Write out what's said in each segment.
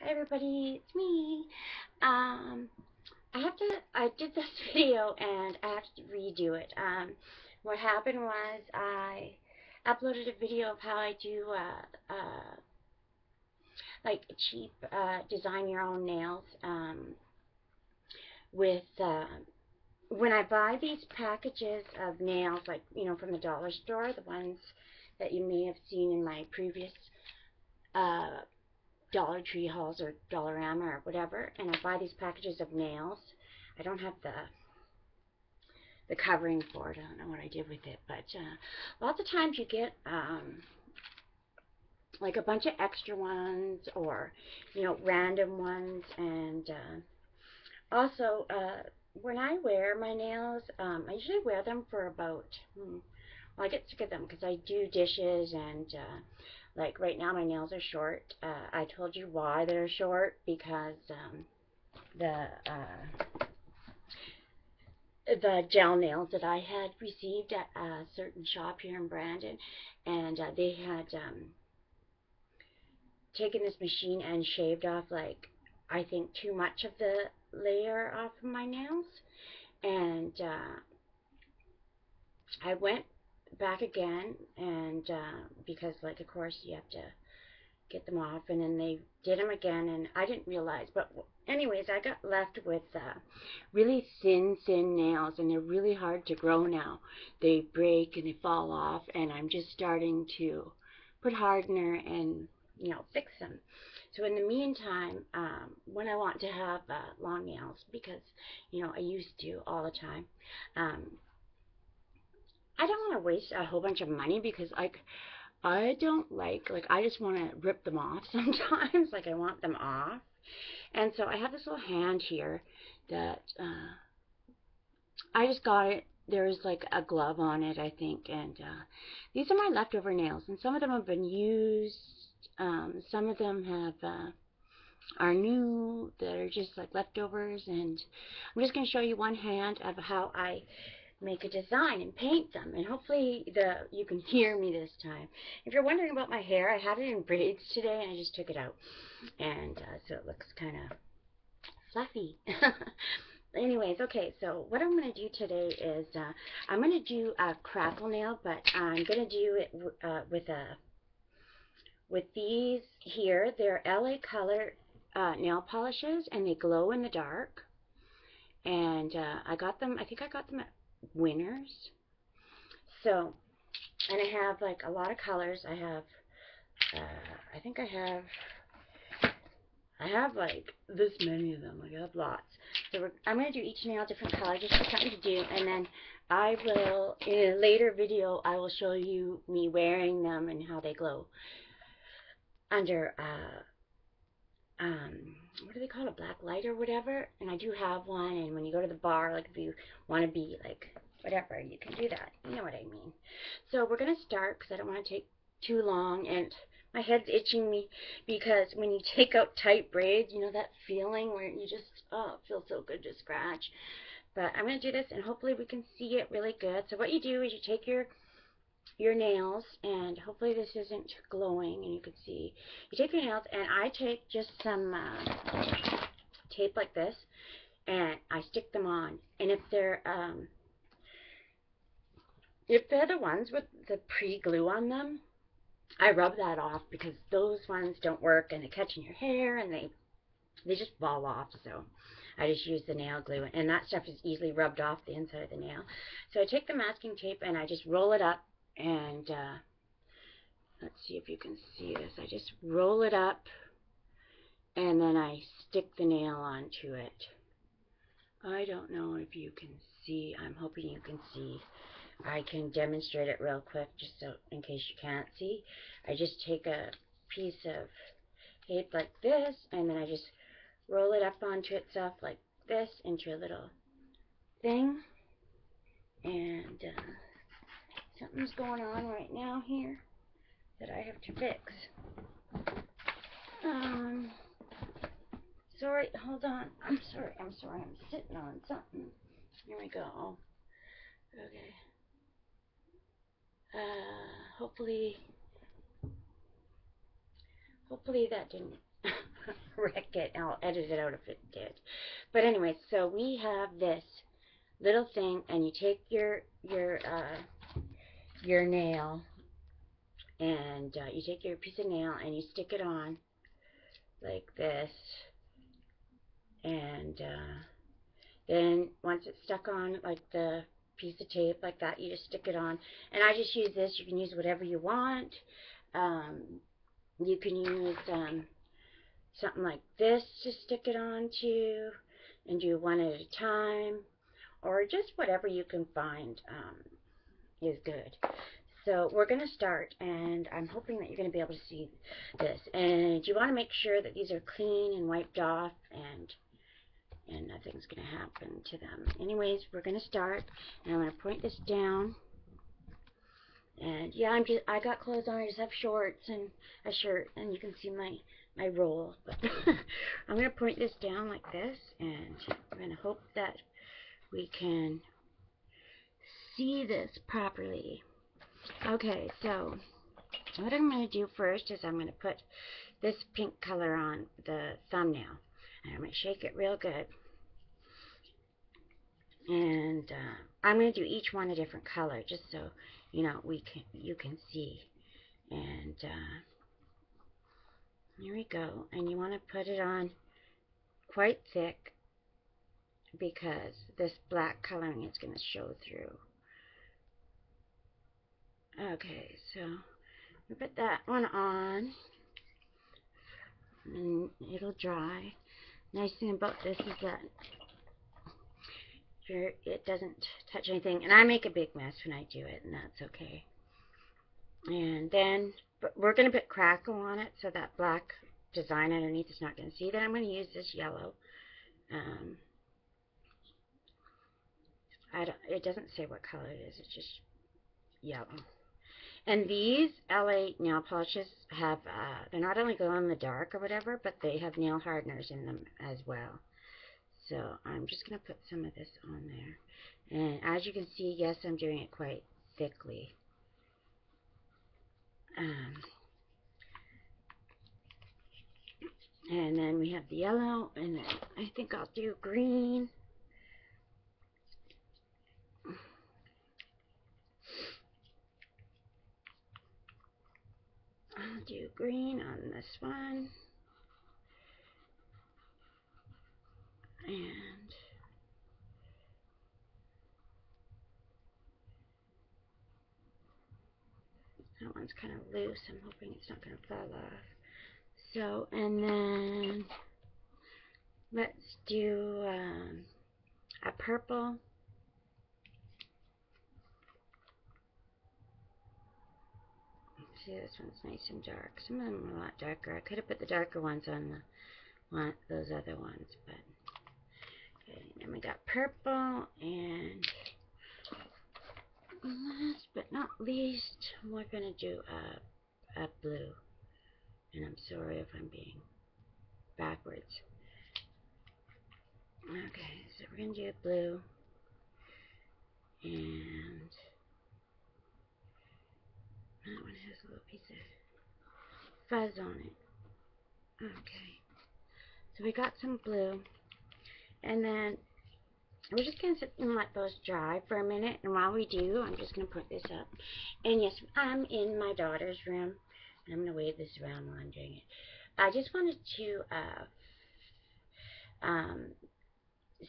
everybody, it's me. I did this video and I have to redo it. What happened was I uploaded a video of how I do, like cheap, design your own nails, with, when I buy these packages of nails, like, you know, from the dollar store, the ones that you may have seen in my previous, Dollar Tree hauls or Dollarama or whatever, and I buy these packages of nails. I don't have the covering for it. I don't know what I did with it, but lots of times you get like a bunch of extra ones, or you know, random ones. And also when I wear my nails, I usually wear them for about well, I get sick of them because I do dishes, and like right now my nails are short. I told you why they're short, because the gel nails that I had received at a certain shop here in Brandon, and they had taken this machine and shaved off, like, I think too much of the layer off of my nails. And I went back again, and because, like, of course you have to get them off, and then they did them again, and I didn't realize, but anyways, I got left with really thin nails, and they're really hard to grow now. They break and they fall off, and I'm just starting to put hardener and, you know, fix them. So in the meantime, when I want to have long nails, because, you know, I used to all the time, I don't want to waste a whole bunch of money, because, like, I don't like, I just want to rip them off sometimes. Like, I want them off. And so I have this little hand here that I just got it. There's like a glove on it, I think. And these are my leftover nails. And some of them have been used. Some of them have are new, that are just like leftovers. And I'm just going to show you one hand of how I make a design and paint them, and hopefully you can hear me this time. If you're wondering about my hair, I had it in braids today and I just took it out, and so it looks kind of fluffy. Anyways, okay, so what I'm going to do today is I'm going to do a crackle nail, but I'm going to do it with these here. They're L.A. Color nail polishes, and they glow in the dark. And I think I got them at Winners. So, and I have like a lot of colors. I have I think I have like this many of them. I have lots. So I'm going to do each nail different color, just for something to do, and then I will, in a later video, I will show you me wearing them and how they glow under what do they call it, black light or whatever. And I do have one, and when you go to the bar, like, if you want to be like whatever, you can do that. You know what I mean. So we're going to start, because I don't want to take too long, and my head's itching me, because when you take out tight braids, you know that feeling where you just, oh, it feels so good to scratch. But I'm going to do this, and hopefully we can see it really good. So what you do is you take your nails, and hopefully this isn't glowing and you can see. You take your nails, and I take just some tape like this, and I stick them on. And if they're the ones with the pre-glue on them, I rub that off, because those ones don't work, and they catch in your hair, and they just fall off. So I just use the nail glue, and that stuff is easily rubbed off the inside of the nail. So I take the masking tape and I just roll it up, and let's see if you can see this. I just roll it up, and then I stick the nail onto it. I don't know if you can see. I'm hoping you can see. I can demonstrate it real quick, just so in case you can't see. I just take a piece of tape like this, and then I just roll it up onto itself like this into a little thing. And something's going on right now here that I have to fix. Sorry, hold on. I'm sorry, I'm sitting on something. Here we go. Okay. Hopefully that didn't wreck it. I'll edit it out if it did. But anyway, so we have this little thing, and you take your nail, and you take your piece of nail and you stick it on like this, and then once it's stuck on like the piece of tape like that, you just stick it on. And I just use this. You can use whatever you want. You can use something like this to stick it on to, and do one at a time, or just whatever you can find is good. So we're going to start, and I'm hoping that you're going to be able to see this. And you want to make sure that these are clean and wiped off, and nothing's going to happen to them. Anyways, we're going to start, and I'm going to point this down. And yeah, I got clothes on. I just have shorts and a shirt, and you can see my roll. But I'm going to point this down like this, and I'm going to hope that we can see this properly. Okay, so what I'm going to do first is I'm going to put this pink color on the thumbnail, and I'm going to shake it real good. And I'm going to do each one a different color, just so you know you can see. And here we go. And you want to put it on quite thick, because this black coloring is going to show through. Okay, so we put that one on, and it'll dry. Nice thing about this is that it doesn't touch anything, and I make a big mess when I do it, and that's okay. And then we're going to put Crackle on it, so that black design underneath is not going to see. Then I'm going to use this yellow. It doesn't say what color it is, it's just yellow. And these LA nail polishes have, they're not only glow in the dark or whatever, but they have nail hardeners in them as well. So I'm just going to put some of this on there. And as you can see, yes, I'm doing it quite thickly. And then we have the yellow, and then I think I'll do green. I'll do green on this one. And that one's kind of loose. I'm hoping it's not going to fall off. So, and then let's do a purple. See, this one's nice and dark. Some of them are a lot darker. I could have put the darker ones on those other ones, but okay. Then we got purple, and last but not least, we're gonna do a blue. And I'm sorry if I'm being backwards. Okay, so we're gonna do blue, and that one has a little piece of fuzz on it. Okay, so we got some blue, and then we're just going to sit and let those dry for a minute. And while we do, I'm just going to put this up. And yes, I'm in my daughter's room, and I'm going to wave this around while I'm doing it. I just wanted to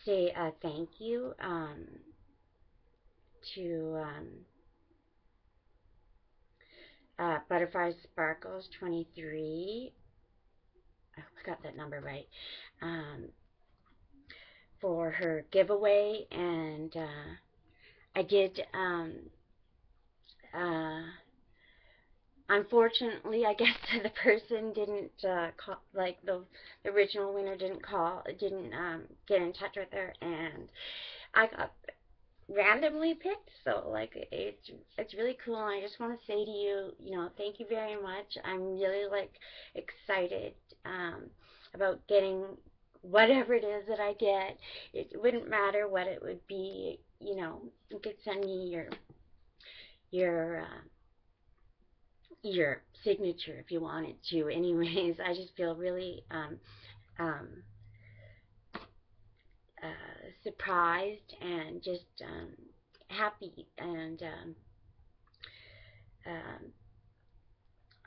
say thank you to ButterflySparkles23. I hope I got that number right. For her giveaway, and I did unfortunately, I guess the person didn't call, like the original winner didn't get in touch with her, and I got randomly picked. So like it's really cool, and I just want to say to you, thank you very much. I'm really like excited about getting whatever it is that I get. It wouldn't matter what it would be. You could send me your your signature if you wanted to. Anyways, I just feel really um, surprised and just happy, and um,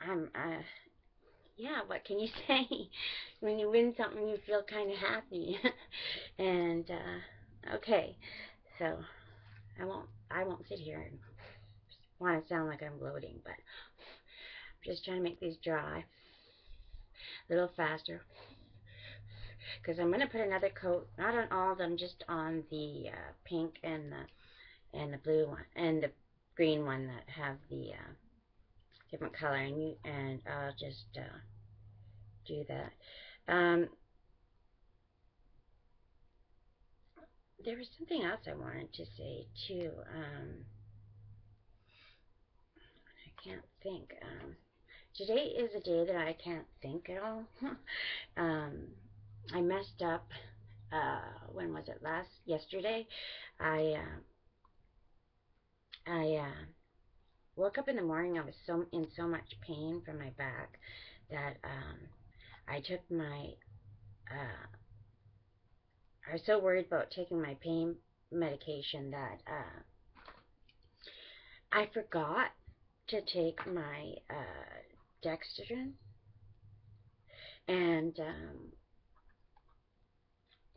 I'm yeah, what can you say? When you win something, you feel kind of happy. And okay, so I won't sit here and want to sound like I'm bloating, but I'm just trying to make these dry a little faster, because I'm going to put another coat, not on all of them, just on the pink and the blue one and the green one that have the different color, and I'll just do that. There was something else I wanted to say too. I can't think. Today is a day that I can't think at all. um, I messed up. When was it? Yesterday. I woke up in the morning. I was in so much pain from my back that I took my. I was so worried about taking my pain medication that I forgot to take my Dextrin, and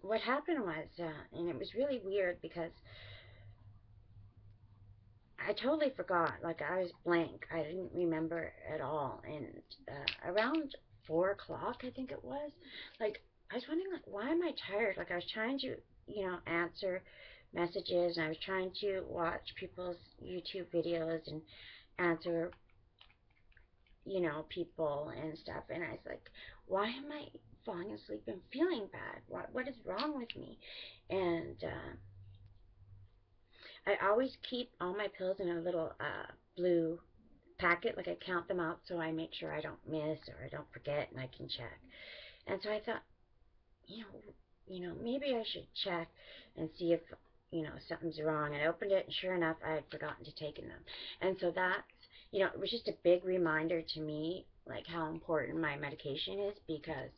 what happened was, and it was really weird because I totally forgot. Like, I was blank. I didn't remember at all. And around 4 o'clock, I think it was, like, I was wondering, like, why am I tired? Like, I was trying to, answer messages, and I was trying to watch people's YouTube videos and answer, people and stuff. And I was like, why am I falling asleep and feeling bad? What is wrong with me? And I always keep all my pills in a little blue packet. Like, I count them out so I make sure I don't miss or I don't forget, and I can check. And so I thought, maybe I should check and see if something's wrong. And I opened it, and sure enough, I had forgotten to take them. And so that's, it was just a big reminder to me, like, how important my medication is, because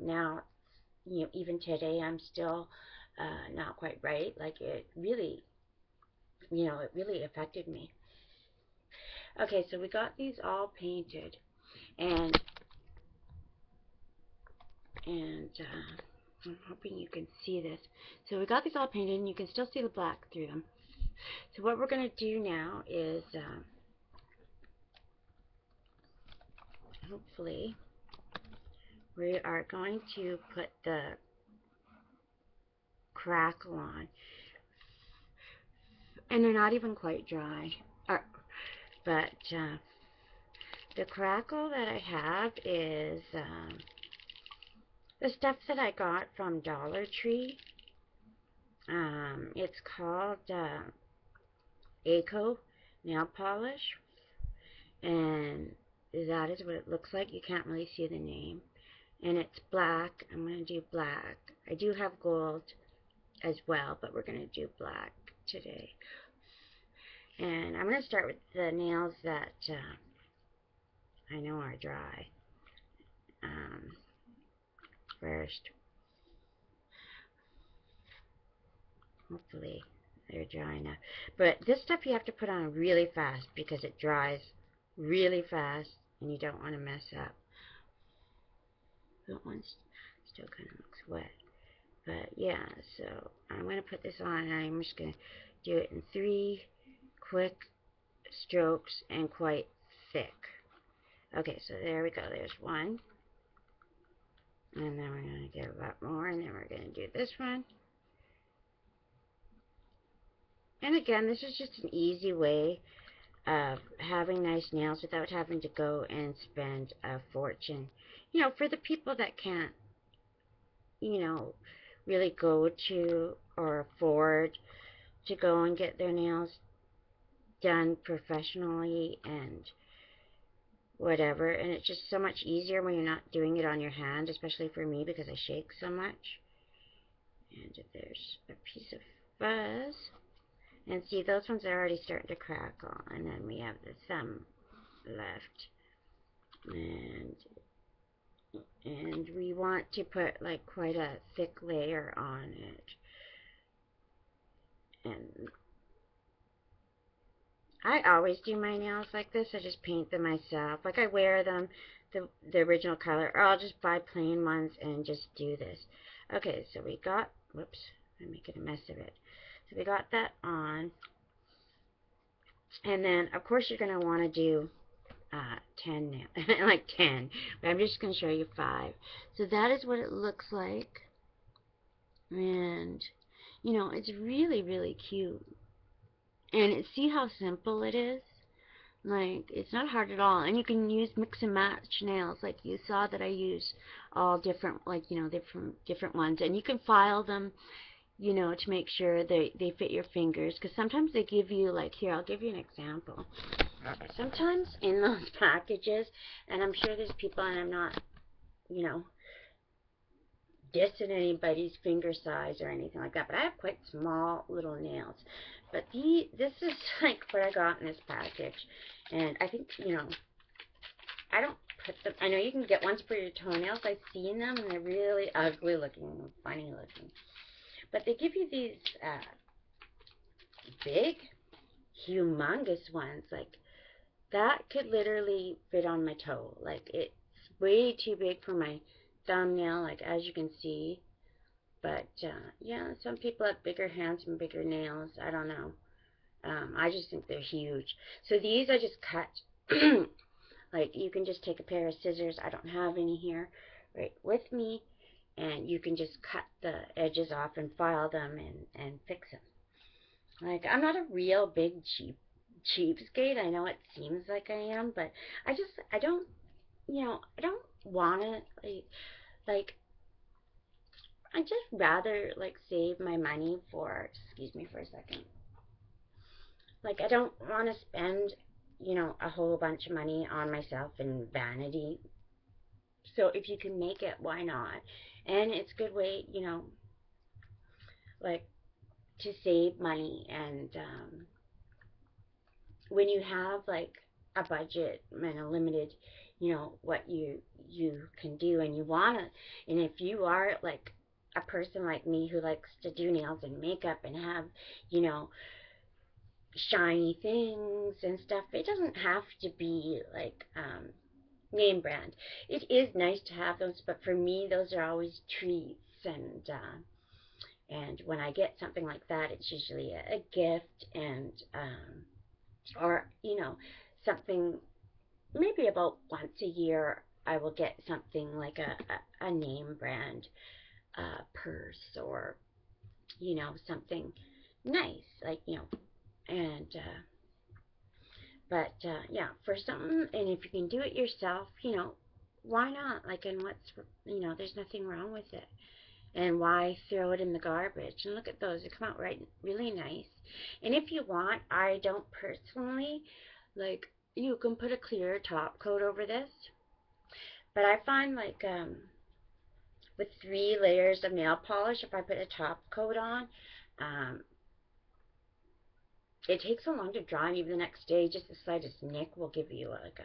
now, even today, I'm still not quite right. Like, it really, it really affected me. Okay, so we got these all painted, and I'm hoping you can see this. So we got these all painted, and you can still see the black through them. So what we're going to do now is, hopefully, we are going to put the Crackle on. And they're not even quite dry. But the Crackle that I have is the stuff that I got from Dollar Tree. It's called Eco nail polish, and that is what it looks like. You can't really see the name, and it's black. I'm going to do black. I do have gold as well, but we're going to do black today. And I'm going to start with the nails that I know are dry first. Hopefully they're dry enough. But this stuff you have to put on really fast because it dries really fast, and you don't want to mess up. That one still kind of looks wet. But yeah, so I'm going to put this on, and I'm just going to do it in 3 quick strokes and quite thick. Okay, so there we go. There's one. And then we're going to get a lot more, and then we're going to do this one. And again, this is just an easy way of having nice nails without having to go and spend a fortune. For the people that can't, really go to or afford to go and get their nails done professionally and whatever. And it's just so much easier when you're not doing it on your hand, especially for me because I shake so much. And there's a piece of fuzz. And see, those ones are already starting to crackle. And then we have the thumb left. And we want to put like quite a thick layer on it. And I always do my nails like this. I just paint them myself. Like I wear them the original color, or I'll just buy plain ones and just do this. Okay, so we got, whoops, I'm making a mess of it. So we got that on. And then, of course, you're going to want to do 10 nails, like 10. But I'm just going to show you 5. So that is what it looks like. And, you know, it's really, really cute. And see how simple it is? Like, it's not hard at all. And you can use mix and match nails. Like you saw that I use all different, like, you know, different ones. And you can file them, you know, to make sure they fit your fingers. Because sometimes they give you, like, here, I'll give you an example. Sometimes in those packages, and I'm sure there's people, and I'm not, you know, dissing anybody's finger size or anything like that, but I have quite small little nails. But this is like what I got in this package. And I think, you know, I don't put them, I know you can get ones for your toenails. I've seen them, and they're really ugly looking, funny looking. But they give you these big, humongous ones. Like, that could literally fit on my toe. Like, it's way too big for my thumbnail, like, as you can see. But, yeah, some people have bigger hands and bigger nails. I don't know. I just think they're huge. So these I just cut. Like, you can just take a pair of scissors. I don't have any here right with me. And you can just cut the edges off and file them and fix them. Like, I'm not a real big cheapskate. I know it seems like I am, but I don't, you know, I don't want to, like, I just rather, like, save my money for, excuse me for a second. Like, I don't want to spend, you know, a whole bunch of money on myself in vanity. So if you can make it, why not? And it's a good way, you know, like, to save money. And when you have, like, a budget and a limited, you know, what you can do, and you want to, and if you are, like, a person like me who likes to do nails and makeup and have, you know, shiny things and stuff, it doesn't have to be, like, name brand. It is nice to have those, but for me, those are always treats. And when I get something like that, it's usually a gift, and or, you know, something, maybe about once a year I will get something like a name brand purse, or, you know, something nice, like, you know. And but yeah, for something, and if you can do it yourself, you know, why not? Like, and what's, you know, there's nothing wrong with it. And why throw it in the garbage? And look at those, they come out really nice. And if you want, I don't personally, like, you can put a clear top coat over this, but I find, like, with 3 layers of nail polish, if I put a top coat on, it takes so long to dry, and even the next day, just the slightest nick will give you, like,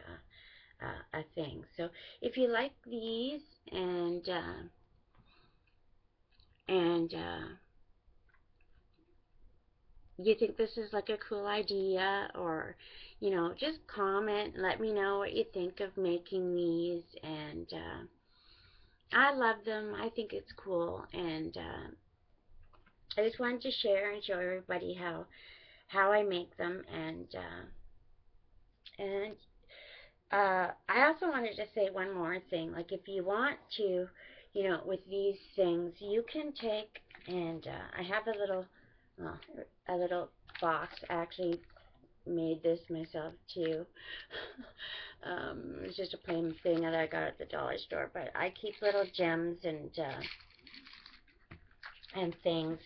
a thing. So if you like these, and you think this is like a cool idea, or, you know, just comment and let me know what you think of making these. And I love them. I think it's cool, and I just wanted to share and show everybody how I make them. And I also wanted to say one more thing. Like, if you want to, you know, with these things, you can take, and I have a little box. I actually made this myself too. It's just a plain thing that I got at the dollar store, but I keep little gems and things.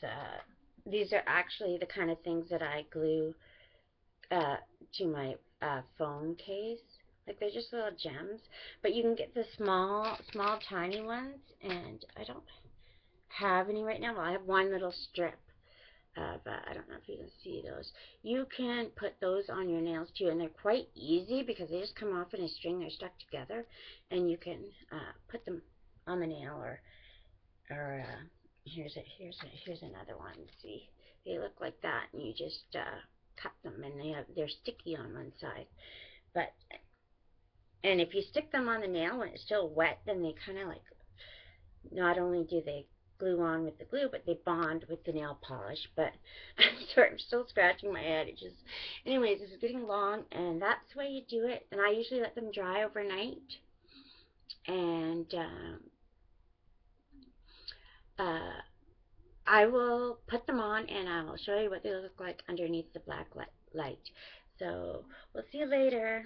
These are actually the kind of things that I glue to my phone case. Like, they're just little gems, but you can get the small, tiny ones, and I don't have any right now. Well, I have one little strip of, I don't know if you can see those. You can put those on your nails too, and they're quite easy because they just come off in a string. They're stuck together, and you can put them on the nail, or here's another one. See, they look like that, and you just cut them, and they're sticky on one side. But and if you stick them on the nail when it's still wet, then they kind of like, not only do they glue on with the glue, but they bond with the nail polish. But I'm sorry, I'm still scratching my head. It just, anyways, this is getting long, and that's the way you do it. And I usually let them dry overnight, and I will put them on, and I'll show you what they look like underneath the black light. So we'll see you later.